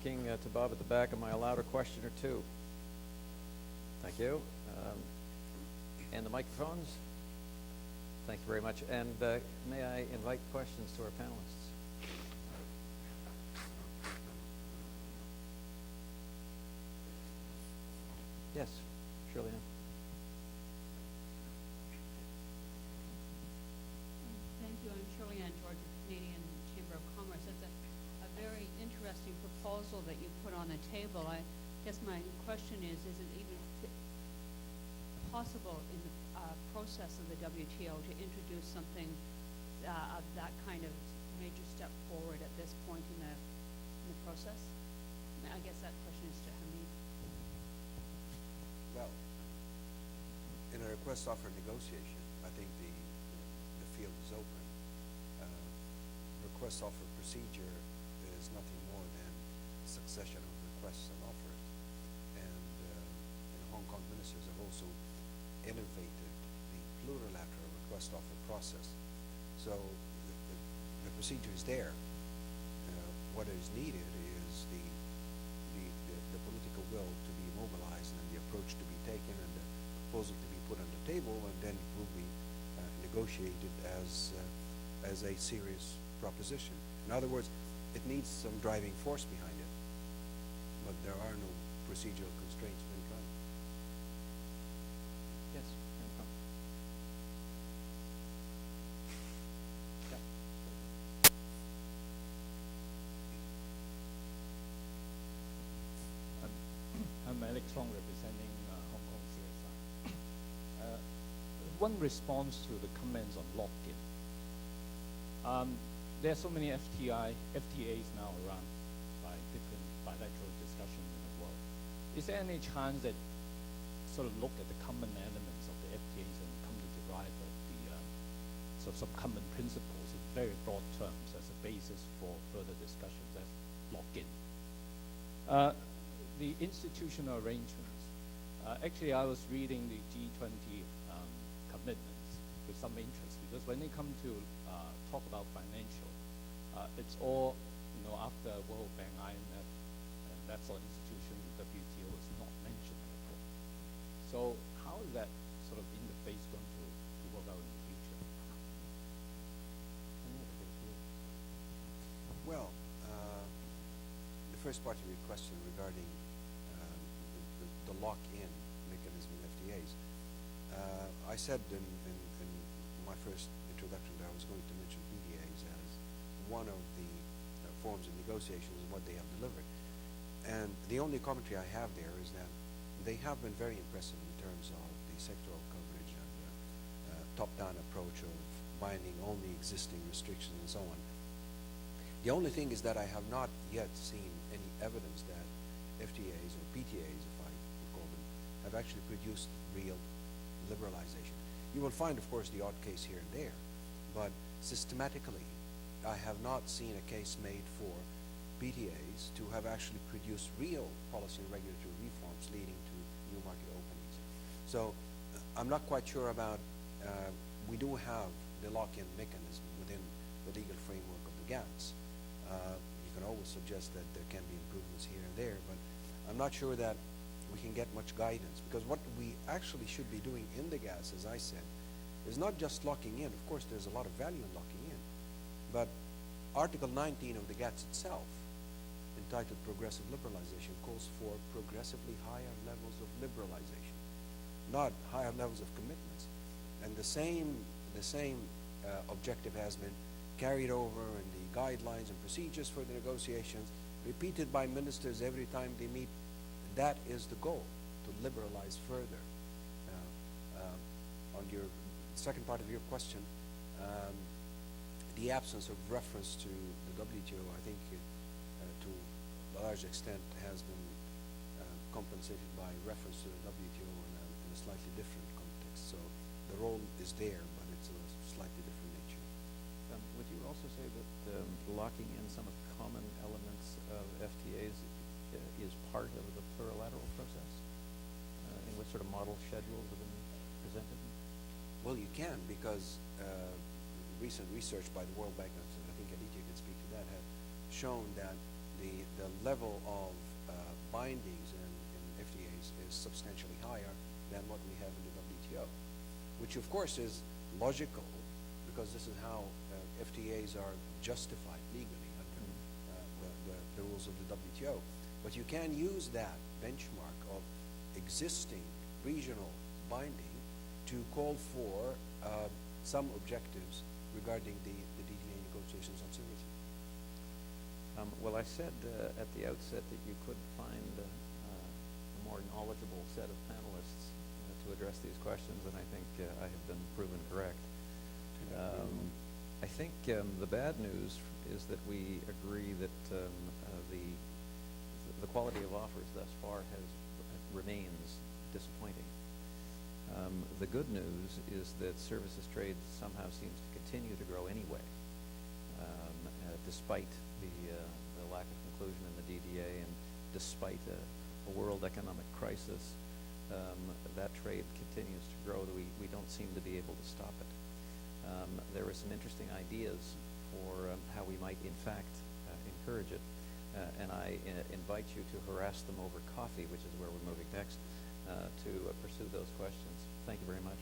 looking to Bob at the back. Am I allowed a question or two? Thank you. And the microphones? Thank you very much. And may I invite questions to our panelists? Yes, Shirley Ann. Thank you. I'm Shirley Ann George of the Canadian Chamber of Commerce. It's a very interesting proposal that you put on the table. I guess my question is it even possible in the process of the WTO to introduce something of that kind of major step forward at this point in the process? I guess that question is to Hamid. Well, in a request offer negotiation, I think the field is open. Request offer procedure is nothing more than a succession of requests and offers. And Hong Kong ministers have also innovated the plurilateral request offer process. So the procedure is there. What is needed is the political will to be mobilized and the approach to be taken and the proposal to be put on the table, and then it will be negotiated as a serious proposition. In other words, it needs some driving force behind it, but there are no procedural constraints of any kind. Yes. I'm Alex Long, representing Hong Kong CSI. One response to the comments on lock-in. There are so many FTAs now around by different bilateral discussions in the world. Is there any chance that sort of look at the common elements of the FTAs and come to derive some common principles in very broad terms as a basis for further discussions as lock-in? The institutional arrangements. Actually, I was reading the G20 commitments with some interest, because when they come to talk about financial, it's all, after World Bank, IMF, and that sort of institution, the WTO is not mentioned at all. So how is that sort of interface going to work out in the future? Well, the first part of your question regarding the lock-in mechanism in FTAs, I said in my first introduction that I was going to mention PDAs as one of the forms of negotiations and what they have delivered. And the only commentary I have there is that they have been very impressive in terms of the sectoral coverage and top-down approach of binding only existing restrictions and so on. The only thing is that I have not yet seen any evidence that FTAs or PTAs, if I would call them, have actually produced real liberalization. You will find, of course, the odd case here and there, but systematically, I have not seen a case made for PTAs to have actually produced real policy and regulatory reforms leading to new market openings. So I'm not quite sure about, we do have the lock-in mechanism within the legal framework of the GATS. You can always suggest that there can be improvements here and there, but I'm not sure that we can get much guidance, because what we actually should be doing in the GATS, as I said, is not just locking in. Of course, there's a lot of value in locking in, but Article 19 of the GATS itself, entitled Progressive Liberalization, calls for progressively higher levels of liberalization, not higher levels of commitments. And the same objective has been carried over in the guidelines and procedures for the negotiations, repeated by ministers every time they meet. That is the goal, to liberalize further. On your second part of your question, the absence of reference to the WTO, I think to a large extent has been compensated by reference to the WTO in a slightly different context. So the role is there, but it's a slightly different nature. Would you also say that locking in some of the common elements of FTAs is part of the plurilateral process? In what sort of model schedules have been presented? Well, you can, because recent research by the World Bank, and I think Aditya can speak to that, have shown that the level of bindings in FTAs is substantially higher than what we have in the WTO, which of course is logical because this is how FTAs are justified legally under the rules of the WTO. But you can use that benchmark of existing regional binding to call for some objectives regarding the DDA negotiations on Synergy. Well, I said at the outset that you could find a more knowledgeable set of panelists to address these questions, and I think I have been proven correct. I think the bad news is that we agree that the quality of offers thus far remains disappointing. The good news is that services trade somehow seems to continue to grow anyway, despite the lack of conclusion in the DDA and despite a world economic crisis. That trade continues to grow. We don't seem to be able to stop it. There are some interesting ideas for how we might, in fact, encourage it. And I invite you to harass them over coffee, which is where we're moving next, to pursue those questions. Thank you very much.